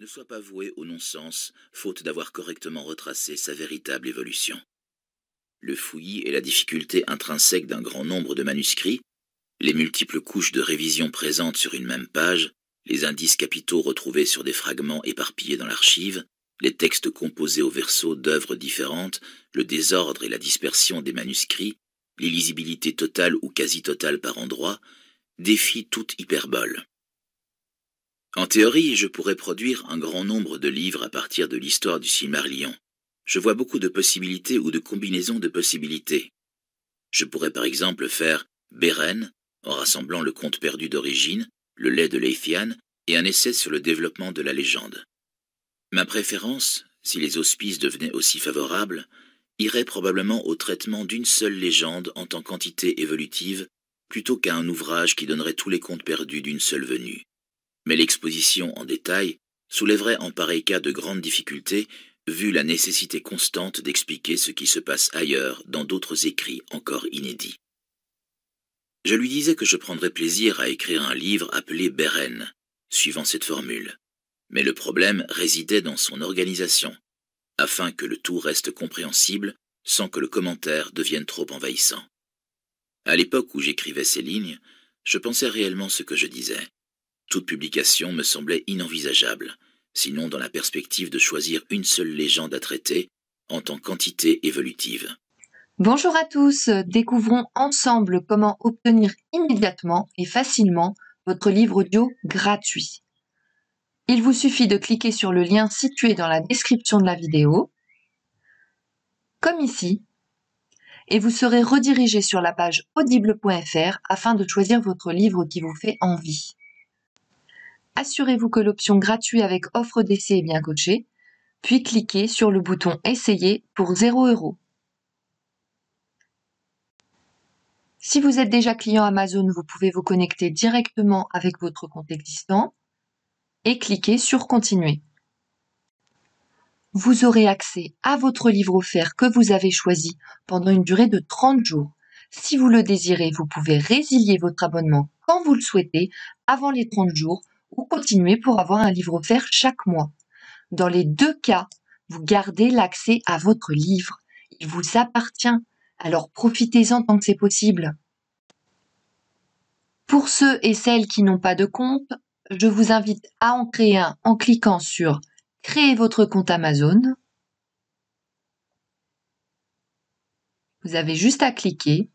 ne soit pas voué au non-sens, faute d'avoir correctement retracé sa véritable évolution. Le fouillis et la difficulté intrinsèque d'un grand nombre de manuscrits, les multiples couches de révision présentes sur une même page, les indices capitaux retrouvés sur des fragments éparpillés dans l'archive, les textes composés au verso d'œuvres différentes, le désordre et la dispersion des manuscrits, l'illisibilité totale ou quasi-totale par endroits, défient toute hyperbole. En théorie, je pourrais produire un grand nombre de livres à partir de l'histoire du Silmarillion. Je vois beaucoup de possibilités ou de combinaisons de possibilités. Je pourrais par exemple faire Beren, en rassemblant le conte perdu d'origine, le lait de Leithian et un essai sur le développement de la légende. Ma préférence, si les auspices devenaient aussi favorables, irait probablement au traitement d'une seule légende en tant qu'entité évolutive, plutôt qu'à un ouvrage qui donnerait tous les contes perdus d'une seule venue. Mais l'exposition en détail soulèverait en pareil cas de grandes difficultés, vu la nécessité constante d'expliquer ce qui se passe ailleurs dans d'autres écrits encore inédits. Je lui disais que je prendrais plaisir à écrire un livre appelé Beren, suivant cette formule. Mais le problème résidait dans son organisation, afin que le tout reste compréhensible sans que le commentaire devienne trop envahissant. À l'époque où j'écrivais ces lignes, je pensais réellement ce que je disais. Toute publication me semblait inenvisageable, sinon dans la perspective de choisir une seule légende à traiter en tant qu'entité évolutive. Bonjour à tous, découvrons ensemble comment obtenir immédiatement et facilement votre livre audio gratuit. Il vous suffit de cliquer sur le lien situé dans la description de la vidéo, comme ici, et vous serez redirigé sur la page audible.fr afin de choisir votre livre qui vous fait envie. Assurez-vous que l'option gratuit avec offre d'essai est bien cochée, puis cliquez sur le bouton Essayer pour 0 €. Si vous êtes déjà client Amazon, vous pouvez vous connecter directement avec votre compte existant et cliquer sur Continuer. Vous aurez accès à votre livre offert que vous avez choisi pendant une durée de 30 jours. Si vous le désirez, vous pouvez résilier votre abonnement quand vous le souhaitez avant les 30 jours ou continuer pour avoir un livre offert chaque mois. Dans les deux cas, vous gardez l'accès à votre livre. Il vous appartient, alors profitez-en tant que c'est possible. Pour ceux et celles qui n'ont pas de compte, je vous invite à en créer un en cliquant sur « Créer votre compte Amazon ». Vous avez juste à cliquer.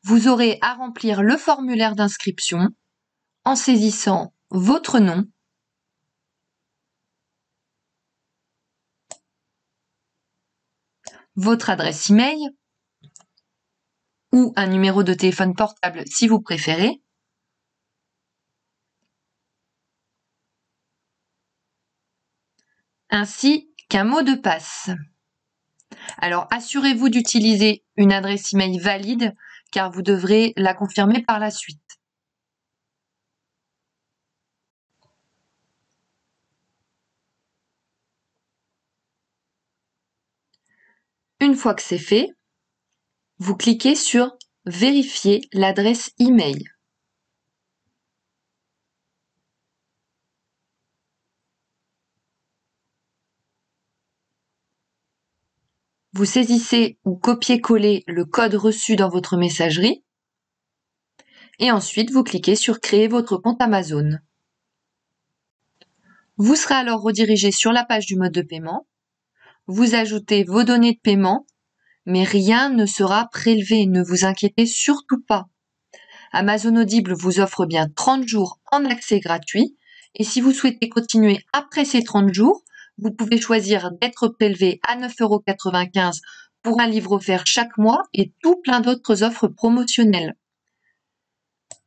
Vous aurez à remplir le formulaire d'inscription en saisissant votre nom, votre adresse email ou un numéro de téléphone portable si vous préférez, ainsi qu'un mot de passe. Alors, assurez-vous d'utiliser une adresse email valide car vous devrez la confirmer par la suite. Une fois que c'est fait, vous cliquez sur « Vérifier l'adresse email ». Vous saisissez ou copiez-collez le code reçu dans votre messagerie et ensuite vous cliquez sur « Créer votre compte Amazon ». Vous serez alors redirigé sur la page du mode de paiement. Vous ajoutez vos données de paiement, mais rien ne sera prélevé, ne vous inquiétez surtout pas. Amazon Audible vous offre bien 30 jours en accès gratuit et si vous souhaitez continuer après ces 30 jours, vous pouvez choisir d'être prélevé à 9,95 € pour un livre offert chaque mois et tout plein d'autres offres promotionnelles.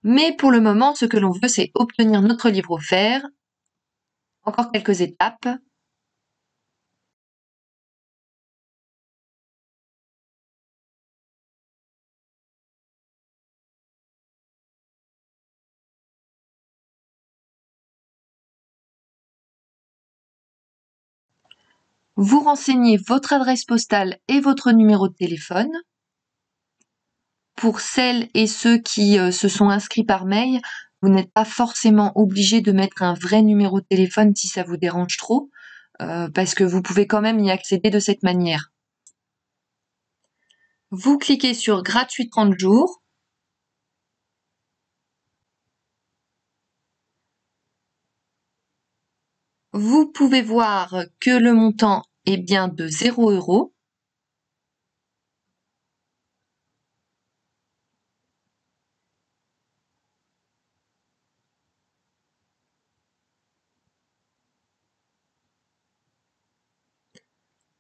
Mais pour le moment, ce que l'on veut, c'est obtenir notre livre offert. Encore quelques étapes. Vous renseignez votre adresse postale et votre numéro de téléphone. Pour celles et ceux qui se sont inscrits par mail, Vous n'êtes pas forcément obligé de mettre un vrai numéro de téléphone si ça vous dérange trop, parce que vous pouvez quand même y accéder de cette manière. Vous cliquez sur gratuit 30 jours. Vous pouvez voir que le montant est bien de 0 €.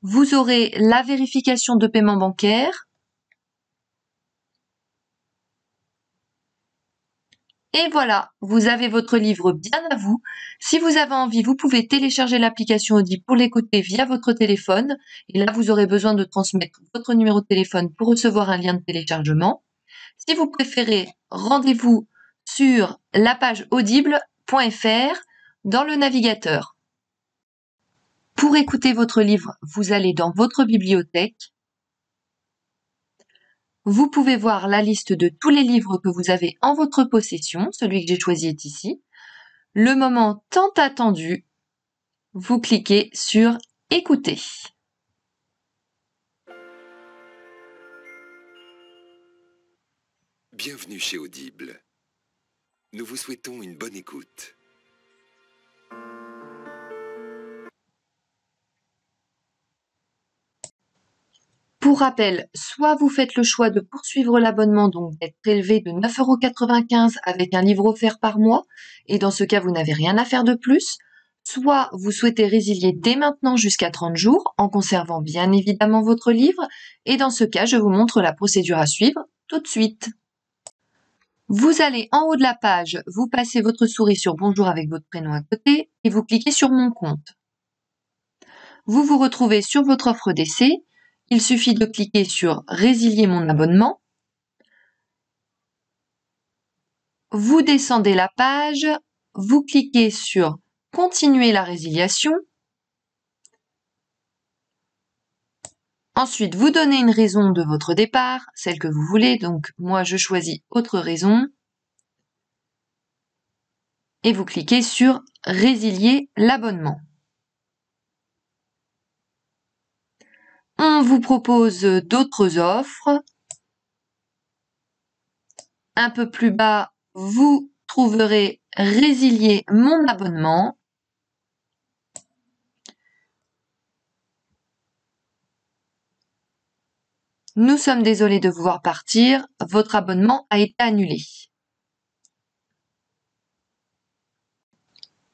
Vous aurez la vérification de paiement bancaire. Et voilà, vous avez votre livre bien à vous. Si vous avez envie, vous pouvez télécharger l'application Audible pour l'écouter via votre téléphone. Et là, vous aurez besoin de transmettre votre numéro de téléphone pour recevoir un lien de téléchargement. Si vous préférez, rendez-vous sur la page audible.fr dans le navigateur. Pour écouter votre livre, vous allez dans votre bibliothèque. Vous pouvez voir la liste de tous les livres que vous avez en votre possession. Celui que j'ai choisi est ici. Le moment tant attendu, vous cliquez sur écouter. Bienvenue chez Audible. Nous vous souhaitons une bonne écoute. Pour rappel, soit vous faites le choix de poursuivre l'abonnement, donc d'être prélevé de 9,95 € avec un livre offert par mois, et dans ce cas, vous n'avez rien à faire de plus, soit vous souhaitez résilier dès maintenant jusqu'à 30 jours, en conservant bien évidemment votre livre, et dans ce cas, je vous montre la procédure à suivre tout de suite. Vous allez en haut de la page, vous passez votre souris sur Bonjour avec votre prénom à côté, et vous cliquez sur Mon compte. Vous vous retrouvez sur votre offre d'essai. Il suffit de cliquer sur Résilier mon abonnement. Vous descendez la page, vous cliquez sur Continuer la résiliation. Ensuite, vous donnez une raison de votre départ, celle que vous voulez. Donc, moi, je choisis Autre raison. Et vous cliquez sur Résilier l'abonnement. On vous propose d'autres offres. Un peu plus bas, vous trouverez Résilier mon abonnement. Nous sommes désolés de vous voir partir. Votre abonnement a été annulé.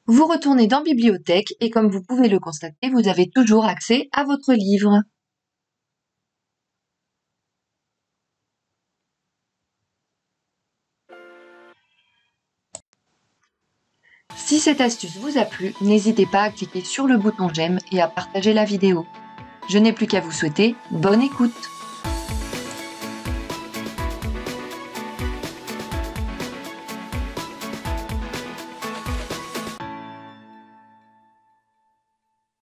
Vous retournez dans Bibliothèque et comme vous pouvez le constater, vous avez toujours accès à votre livre. Si cette astuce vous a plu, n'hésitez pas à cliquer sur le bouton j'aime et à partager la vidéo. Je n'ai plus qu'à vous souhaiter bonne écoute.